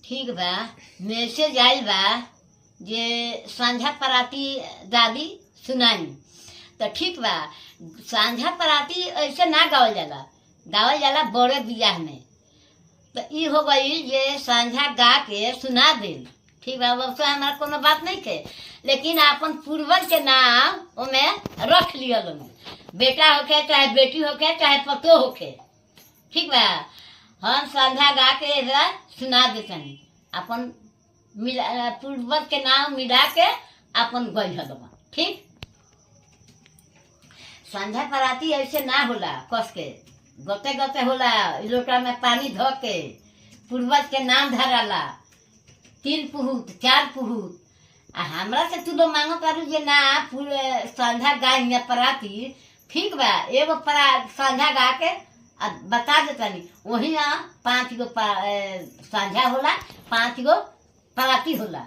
ठीक बा। मैसेज आइल बा जे सांझा पराती दादी सुनाई। तो ठीक बा, सांझा पराती ऐसे ना गावल जाला बड़े बियाह में। तो ई हो गई जे सांझा गा के सुना दे। ठीक बा, वैसे हमारा कोनो बात नहीं थे, लेकिन अपन पूर्वज के नाम ओमे रख लिया लोग, बेटा होके चाहे बेटी होके चाहे पतो होके। ठीक बा, हम सांझा गा के सुना देते अपन पूर्वज के नाम मिला के अपन गई हलवा। ठीक, सांझा पराती ऐसे ना होला, कस के गते गते होला। लोटा में पानी धो के पूर्वज के नाम धराला, 3 पुहूत 4 पुहूत। हमरा से तू लोग मांगो करू जे ना सांझा गाय या पराती। ठीक बा, एगो सांझा गा के बता देता वही 5 गो सांझा होला, 5 गो पराती होला।